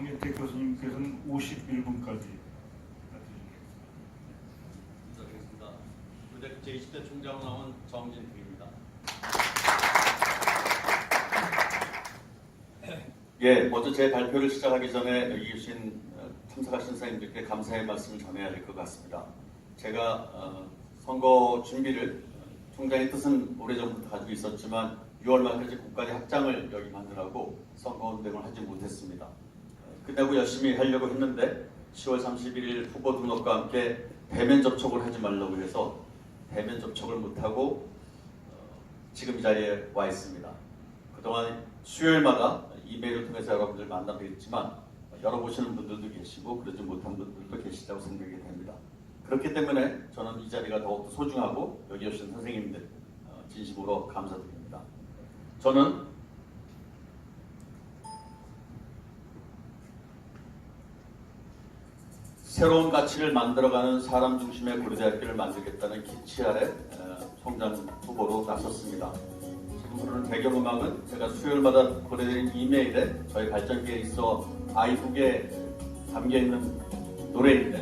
정진택 교수님께서는 51분까지 인사드리겠습니다. 고려대학교 제20대 총장으로 나온 정진택입니다. 예, 먼저 제 발표를 시작하기 전에 여기 계신 참석하신 선생님들께 감사의 말씀을 전해야 될 것 같습니다. 제가 선거 준비를 총장의 뜻은 오래전부터 가지고 있었지만 6월 말까지 국가대 확장을 여기 만들라고 선거운동을 하지 못했습니다. 끝내고 열심히 하려고 했는데 10월 31일 후보 등록과 함께 대면 접촉을 하지 말라고 해서 대면 접촉을 못하고 지금 이 자리에 와 있습니다. 그동안 수요일마다 이메일을 통해서 여러분들 만나뵙지만 열어보시는 분들도 계시고 그러지 못한 분들도 계시다고 생각이 됩니다. 그렇기 때문에 저는 이 자리가 더욱더 소중하고 여기 오신 선생님들 진심으로 감사드립니다. 저는 새로운 가치를 만들어가는 사람 중심의 고려대학교를 만들겠다는 기치 아래 총장 후보로 나섰습니다. 지금 부르는 배경음악은 제가 수요일마다 보내드린 이메일에 저희 발전기에 있어 아이북에 담겨있는 노래인데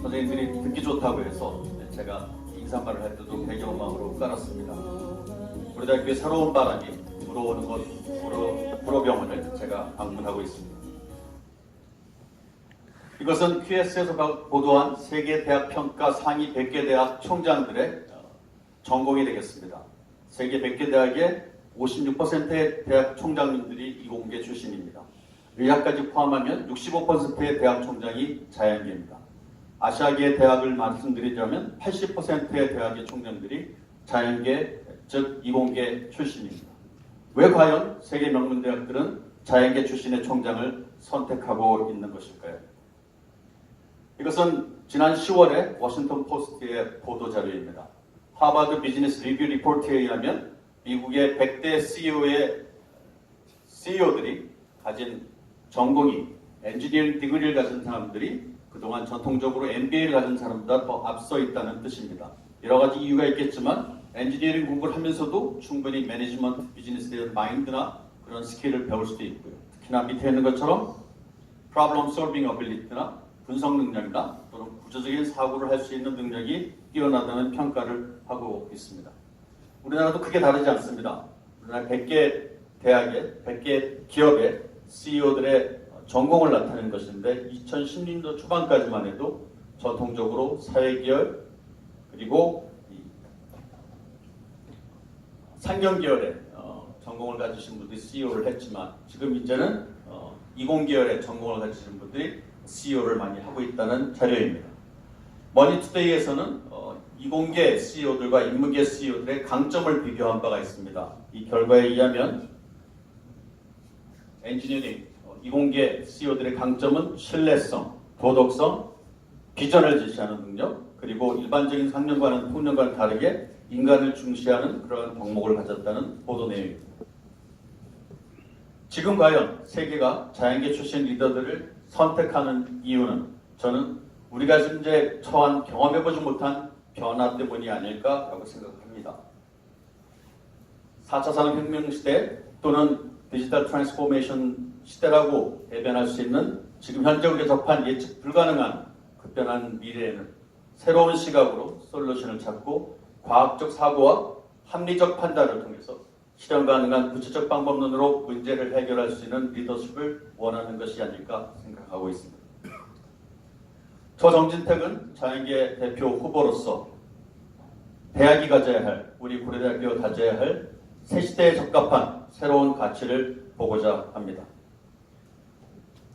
선생님들이 듣기 좋다고 해서 제가 인사말을 할 때도 배경음악으로 깔았습니다. 고려대학교의 새로운 바람이 불어오는 곳 불어병원을 제가 방문하고 있습니다. 이것은 QS에서 보도한 세계 대학 평가 상위 100개 대학 총장들의 전공이 되겠습니다. 세계 100개 대학의 56%의 대학 총장님들이 이공계 출신입니다. 의학까지 포함하면 65%의 대학 총장이 자연계입니다. 아시아계 대학을 말씀드리자면 80%의 대학의 총장들이 자연계, 즉 이공계 출신입니다. 왜 과연 세계 명문대학들은 자연계 출신의 총장을 선택하고 있는 것일까요? 이것은 지난 10월에 워싱턴 포스트의 보도자료입니다. 하버드 비즈니스 리뷰 리포트에 의하면 미국의 100대 CEO들이 가진 전공이 엔지니어링 디그리를 가진 사람들이 그동안 전통적으로 MBA를 가진 사람보다 더 앞서 있다는 뜻입니다. 여러 가지 이유가 있겠지만 엔지니어링 공부를 하면서도 충분히 매니지먼트 비즈니스에 대한 마인드나 그런 스킬을 배울 수도 있고요. 특히나 밑에 있는 것처럼 problem solving ability나 분석 능력이나 또는 구조적인 사고를 할 수 있는 능력이 뛰어나다는 평가를 하고 있습니다. 우리나라도 크게 다르지 않습니다. 우리나라 100개 대학의 100개 기업의 CEO들의 전공을 나타내는 것인데 2010년도 초반까지만 해도 전통적으로 사회계열 그리고 상경계열의 전공을 가지신 분들이 CEO를 했지만 지금 이제는 이공계열의 전공을 가지신 분들이 CEO를 많이 하고 있다는 자료입니다. 머니투데이에서는 이공계 CEO들과 인문계 CEO들의 강점을 비교한 바가 있습니다. 이 결과에 의하면 엔지니어링, 이공계 CEO들의 강점은 신뢰성, 도덕성, 비전을 제시하는 능력, 그리고 일반적인 상념과는 통념과는 다르게 인간을 중시하는 그러한 덕목을 가졌다는 보도 내용입니다. 지금 과연 세계가 자연계 출신 리더들을 선택하는 이유는 저는 우리가 현재 처한 경험해보지 못한 변화 때문이 아닐까라고 생각합니다. 4차 산업혁명 시대 또는 디지털 트랜스포메이션 시대라고 대변할 수 있는 지금 현재 우리가 접한 예측 불가능한 급변한 미래에는 새로운 시각으로 솔루션을 찾고 과학적 사고와 합리적 판단을 통해서 실현 가능한 구체적 방법론으로 문제를 해결할 수 있는 리더십을 원하는 것이 아닐까 생각하고 있습니다. 저 정진택은 자연계 대표 후보로서 대학이 가져야 할, 우리 고려대학교가 가져야 할 새 시대에 적합한 새로운 가치를 보고자 합니다.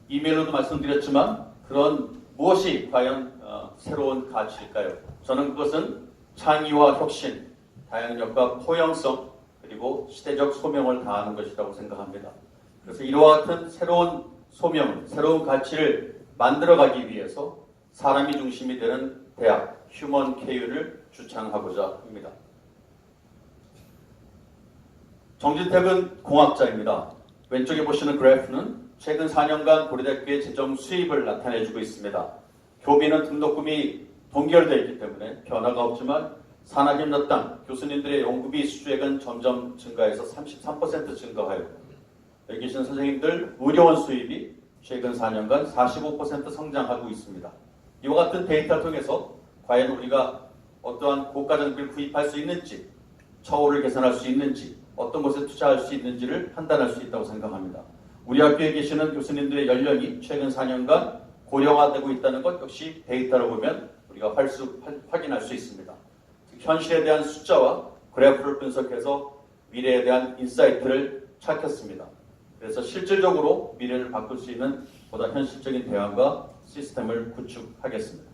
이메일로도 말씀드렸지만 그런 무엇이 과연 새로운 가치일까요? 저는 그것은 창의와 혁신, 다양력과 포용성, 그리고 시대적 소명을 다하는 것이라고 생각합니다. 그래서 이와 같은 새로운 소명, 새로운 가치를 만들어가기 위해서 사람이 중심이 되는 대학, 휴먼 케어를 주창하고자 합니다. 정진택은 공학자입니다. 왼쪽에 보시는 그래프는 최근 4년간 고려대학교의 재정 수입을 나타내주고 있습니다. 교비는 등록금이 동결되어 있기 때문에 변화가 없지만 산학인력당 교수님들의 연구비 수주액은 점점 증가해서 33% 증가하여 여기 계신 선생님들 의료원 수입이 최근 4년간 45% 성장하고 있습니다. 이와 같은 데이터를 통해서 과연 우리가 어떠한 고가 장비를 구입할 수 있는지, 처우를 개선할 수 있는지, 어떤 곳에 투자할 수 있는지를 판단할 수 있다고 생각합니다. 우리 학교에 계시는 교수님들의 연령이 최근 4년간 고령화되고 있다는 것 역시 데이터를 보면 우리가 확인할 수 있습니다. 현실에 대한 숫자와 그래프를 분석해서 미래에 대한 인사이트를 찾겠습니다. 그래서 실질적으로 미래를 바꿀 수 있는 보다 현실적인 대안과 시스템을 구축하겠습니다.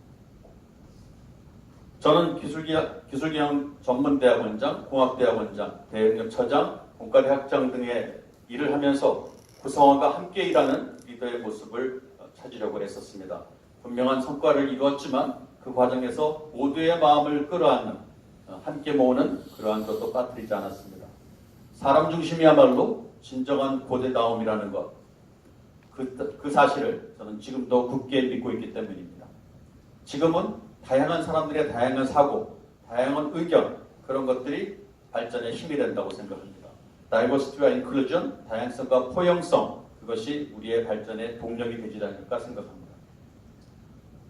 저는 기술기형 전문대학원장, 공학대학원장, 대응력처장, 공과대학장 등의 일을 하면서 구성원과 함께 일하는 리더의 모습을 찾으려고 했었습니다. 분명한 성과를 이루었지만 그 과정에서 모두의 마음을 끌어안는, 함께 모으는 그러한 것도 빠뜨리지 않았습니다. 사람 중심이야말로 진정한 고대다움이라는 것, 그 사실을 저는 지금도 굳게 믿고 있기 때문입니다. 지금은 다양한 사람들의 다양한 사고, 다양한 의견, 그런 것들이 발전의 힘이 된다고 생각합니다. 다이버시티와 인클루전, 다양성과 포용성, 그것이 우리의 발전의 동력이 되지 않을까 생각합니다.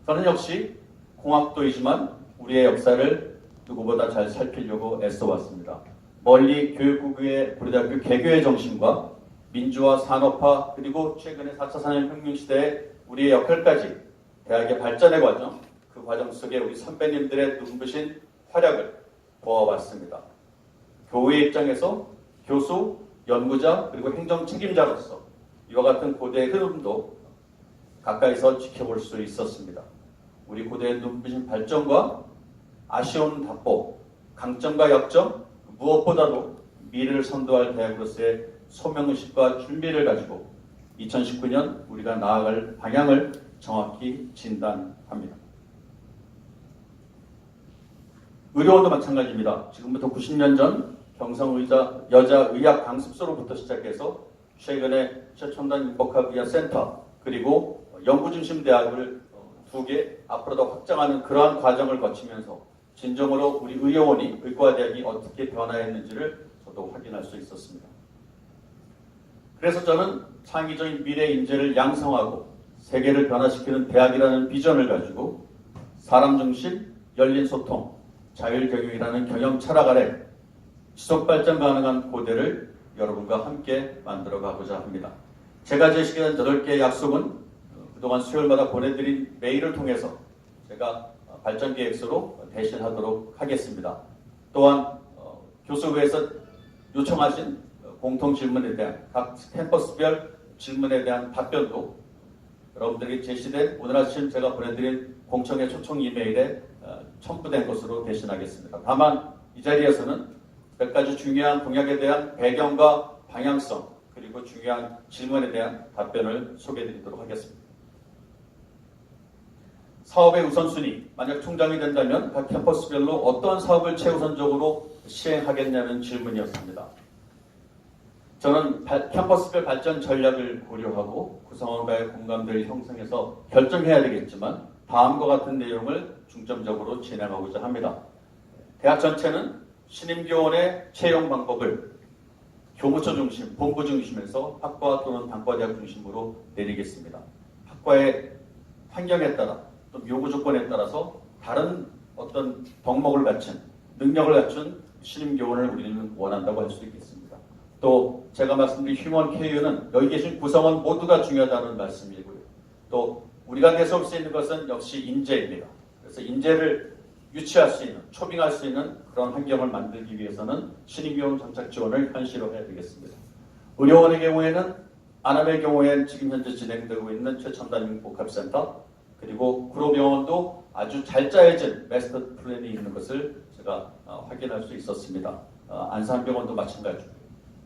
저는 역시 공학도이지만 우리의 역사를 누구보다 잘 살피려고 애써왔습니다. 멀리 교육국의 고려대학교 개교의 정신과 민주화, 산업화, 그리고 최근의 4차 산업혁명 시대의 우리의 역할까지 대학의 발전의 과정, 그 과정 속에 우리 선배님들의 눈부신 활약을 보아왔습니다. 교우의 입장에서 교수, 연구자, 그리고 행정 책임자로서 이와 같은 고대의 흐름도 가까이서 지켜볼 수 있었습니다. 우리 고대의 눈부신 발전과 아쉬운 답보, 강점과 약점, 무엇보다도 미래를 선도할 대학으로서의 소명의식과 준비를 가지고 2019년 우리가 나아갈 방향을 정확히 진단합니다. 의료원도 마찬가지입니다. 지금부터 90년 전 경성여자의학 강습소로부터 시작해서 최근에 최첨단 율법학의학센터 그리고 연구중심 대학을 2개 앞으로 더 확장하는 그러한 과정을 거치면서 진정으로 우리 의료원이 의과대학이 어떻게 변화했는지를 저도 확인할 수 있었습니다. 그래서 저는 창의적인 미래 인재를 양성하고 세계를 변화시키는 대학이라는 비전을 가지고 사람 중심, 열린 소통, 자율경영이라는 경영 철학 아래 지속발전 가능한 고대를 여러분과 함께 만들어가고자 합니다. 제가 제시한 8개의 약속은 그동안 수요일마다 보내드린 메일을 통해서 제가 발전 계획서로 대신하도록 하겠습니다. 또한 교수회에서 요청하신 공통 질문에 대한 각 캠퍼스별 질문에 대한 답변도 여러분들에게 제시된 오늘 아침 제가 보내드린 공청회 초청 이메일에 첨부된 것으로 대신하겠습니다. 다만 이 자리에서는 몇 가지 중요한 공약에 대한 배경과 방향성 그리고 중요한 질문에 대한 답변을 소개해드리도록 하겠습니다. 사업의 우선순위, 만약 총장이 된다면 각 캠퍼스별로 어떤 사업을 최우선적으로 시행하겠냐는 질문이었습니다. 저는 캠퍼스별 발전 전략을 고려하고 구성원과의 공감대를 형성해서 결정해야 되겠지만 다음과 같은 내용을 중점적으로 진행하고자 합니다. 대학 전체는 신임교원의 채용 방법을 교무처 중심, 본부 중심에서 학과 또는 단과대학 중심으로 내리겠습니다. 학과의 환경에 따라 또 요구 조건에 따라서 다른 어떤 덕목을 갖춘, 능력을 갖춘 신임교원을 우리는 원한다고 할 수 있겠습니다. 또 제가 말씀드린 휴먼 KU는 여기 계신 구성원 모두가 중요하다는 말씀이고요. 또 우리가 내세울 수 있는 것은 역시 인재입니다. 그래서 인재를 유치할 수 있는, 초빙할 수 있는 그런 환경을 만들기 위해서는 신임교원 정착 지원을 현실화해야 되겠습니다. 의료원의 경우에는 안암의 경우에는 지금 현재 진행되고 있는 최첨단 복합센터 그리고 구로병원도 아주 잘 짜여진 마스터 플랜이 있는 것을 제가 확인할 수 있었습니다. 안산병원도 마찬가지고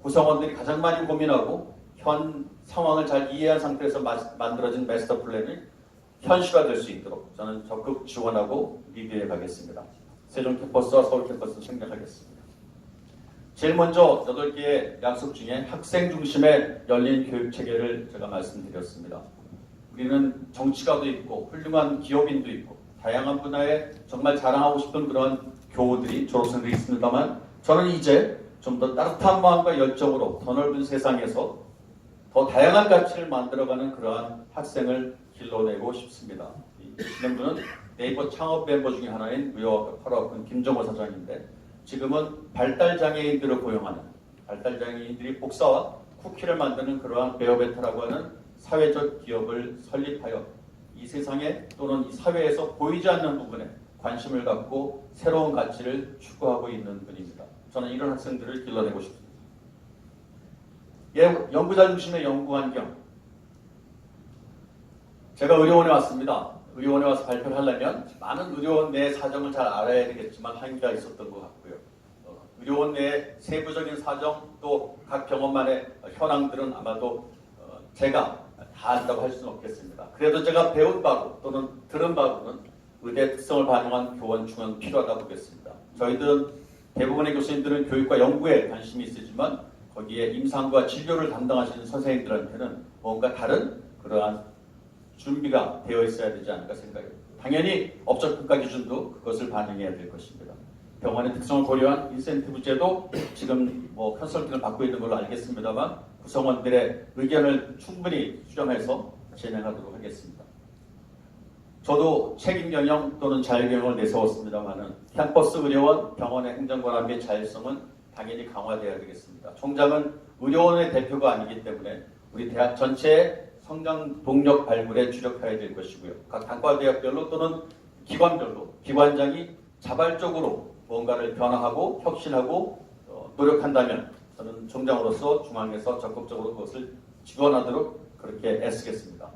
구성원들이 가장 많이 고민하고 현 상황을 잘 이해한 상태에서 만들어진 마스터 플랜이 현실화될 수 있도록 저는 적극 지원하고 리드해 가겠습니다. 세종 캠퍼스와 서울 캠퍼스를 생각하겠습니다. 제일 먼저 8개의 약속 중에 학생 중심의 열린 교육 체계를 제가 말씀드렸습니다. 우리는 정치가도 있고 훌륭한 기업인도 있고 다양한 분야에 정말 자랑하고 싶은 그런 교우들이 졸업생들이 있습니다만 저는 이제 좀 더 따뜻한 마음과 열정으로 더 넓은 세상에서 더 다양한 가치를 만들어가는 그러한 학생을 길러내고 싶습니다. 이 진행부는 네이버 창업 멤버 중에 하나인 의료학과 8학번 김정호 사장인데 지금은 발달장애인들을 고용하는 발달장애인들이 복사와 쿠키를 만드는 그러한 베어베타라고 하는 사회적 기업을 설립하여 이 세상에 또는 이 사회에서 보이지 않는 부분에 관심을 갖고 새로운 가치를 추구하고 있는 분입니다. 저는 이런 학생들을 길러내고 싶습니다. 연구자 중심의 연구 환경. 제가 의료원에 왔습니다. 의료원에 와서 발표를 하려면 많은 의료원 내 사정을 잘 알아야 되겠지만 한계가 있었던 것 같고요. 의료원 내의 세부적인 사정 또 각 병원만의 현황들은 아마도 제가 다 안다고 할 수는 없겠습니다. 그래도 제가 배운 바로 또는 들은 바로는 의대 특성을 반영한 교원 중앙 필요하다고 보겠습니다. 저희들은 대부분의 교수님들은 교육과 연구에 관심이 있으지만 거기에 임상과 진료를 담당하시는 선생님들한테는 뭔가 다른 그러한 준비가 되어 있어야 되지 않을까 생각합니다. 당연히 업적 평가 기준도 그것을 반영해야 될 것입니다. 병원의 특성을 고려한 인센티브 제도 지금 컨설팅을 받고 있는 걸로 알겠습니다만 구성원들의 의견을 충분히 수렴해서 진행하도록 하겠습니다. 저도 책임 경영 또는 자율경영을 내세웠습니다만은 캠퍼스 의료원, 병원의 행정관합 및 자율성은 당연히 강화되어야 되겠습니다. 총장은 의료원의 대표가 아니기 때문에 우리 대학 전체의 성장 동력 발굴에 주력해야 될 것이고요. 각 단과대학별로 또는 기관별로 기관장이 자발적으로 뭔가를 변화하고 혁신하고 노력한다면 저는 총장으로서 중앙에서 적극적으로 그것을 지원하도록 그렇게 애쓰겠습니다.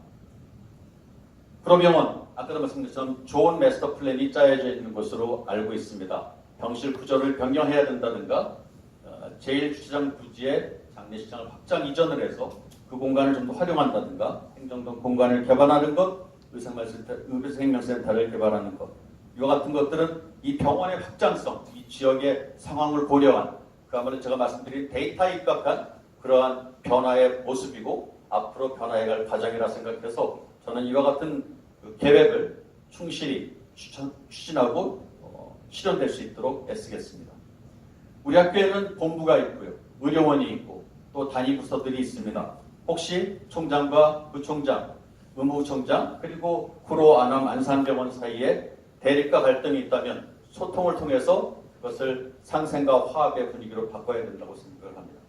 프로병원, 아까도 말씀드렸던 좋은 마스터 플랜이 짜여져 있는 것으로 알고 있습니다. 병실 구조를 변경해야 된다든가 제1주차장 부지의 장례식장을 확장 이전을 해서 그 공간을 좀 더 활용한다든가 행정동 공간을 개발하는 것, 의료생명센터를 개발하는 것 이와 같은 것들은 이 병원의 확장성, 이 지역의 상황을 고려한 그야말로 제가 말씀드린 데이터에 입각한 그러한 변화의 모습이고 앞으로 변화해갈 과정이라 생각해서 저는 이와 같은 계획을 충실히 추진하고 실현될 수 있도록 애쓰겠습니다. 우리 학교에는 본부가 있고요. 의료원이 있고 또 단위 부서들이 있습니다. 혹시 총장과 부총장, 의무총장 그리고 구로, 안암, 안산병원 사이에 대립과 갈등이 있다면 소통을 통해서 그것을 상생과 화합의 분위기로 바꿔야 된다고 생각을 합니다.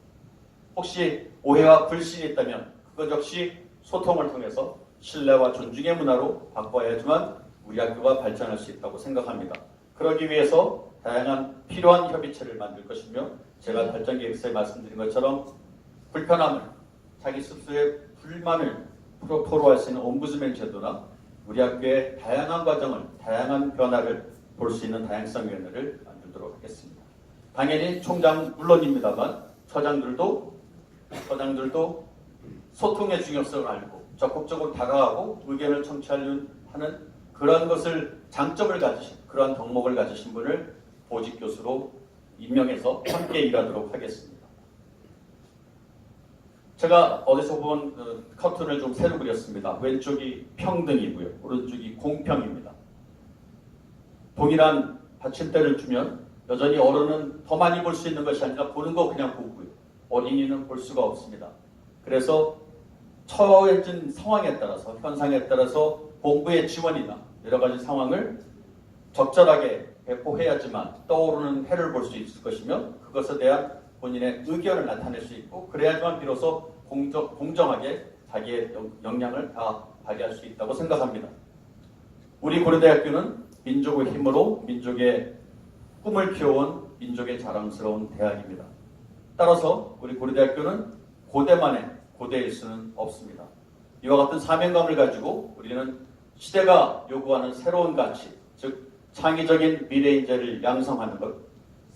혹시 오해와 불신이 있다면 그것 역시 소통을 통해서 신뢰와 존중의 문화로 바꿔야지만 우리 학교가 발전할 수 있다고 생각합니다. 그러기 위해서 다양한 필요한 협의체를 만들 것이며 제가 발전계획서에 말씀드린 것처럼 불편함을 자기 스스로의 불만을 토로할 수 있는 옴부즈맨 제도나 우리 학교의 다양한 과정을 다양한 변화를 볼 수 있는 다양성위원회를 만들도록 하겠습니다. 당연히 총장 물론입니다만 처장들도 소통의 중요성을 알고 적극적으로 다가가고 의견을 청취하려는 그런 것을 장점을 가지신 그러한 덕목을 가지신 분을 보직 교수로 임명해서 함께 일하도록 하겠습니다. 제가 어디서 본 커튼을 좀 새로 그렸습니다. 왼쪽이 평등이고요. 오른쪽이 공평입니다. 동일한 받침대를 주면 여전히 어른은 더 많이 볼 수 있는 것이 아니라 보는 거 그냥 보고요. 어린이는 볼 수가 없습니다. 그래서 처해진 상황에 따라서 현상에 따라서 공부의 지원이나 여러 가지 상황을 적절하게 배포해야지만 떠오르는 해를 볼 수 있을 것이며 그것에 대한 본인의 의견을 나타낼 수 있고 그래야지만 비로소 공정하게 자기의 역량을 다 발휘할 수 있다고 생각합니다. 우리 고려대학교는 민족의 힘으로 민족의 꿈을 키워온 민족의 자랑스러운 대학입니다. 따라서 우리 고려대학교는 고대만의 고대일 수는 없습니다. 이와 같은 사명감을 가지고 우리는 시대가 요구하는 새로운 가치, 즉 창의적인 미래 인재를 양성하는 것,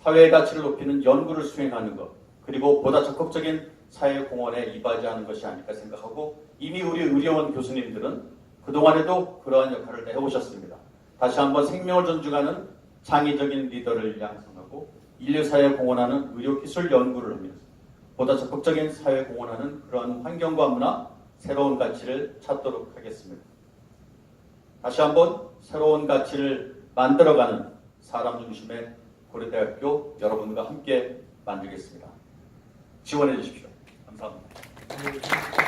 사회의 가치를 높이는 연구를 수행하는 것, 그리고 보다 적극적인 사회 공헌에 이바지하는 것이 아닐까 생각하고 이미 우리 의료원 교수님들은 그동안에도 그러한 역할을 해오셨습니다. 다시 한번 생명을 존중하는 창의적인 리더를 양성하고 인류사회에 공헌하는 의료기술 연구를 하면서 보다 적극적인 사회에 공헌하는 그러한 환경과 문화, 새로운 가치를 찾도록 하겠습니다. 다시 한번 새로운 가치를 만들어가는 사람 중심의 고려대학교 여러분과 함께 만들겠습니다. 지원해 주십시오. 감사합니다.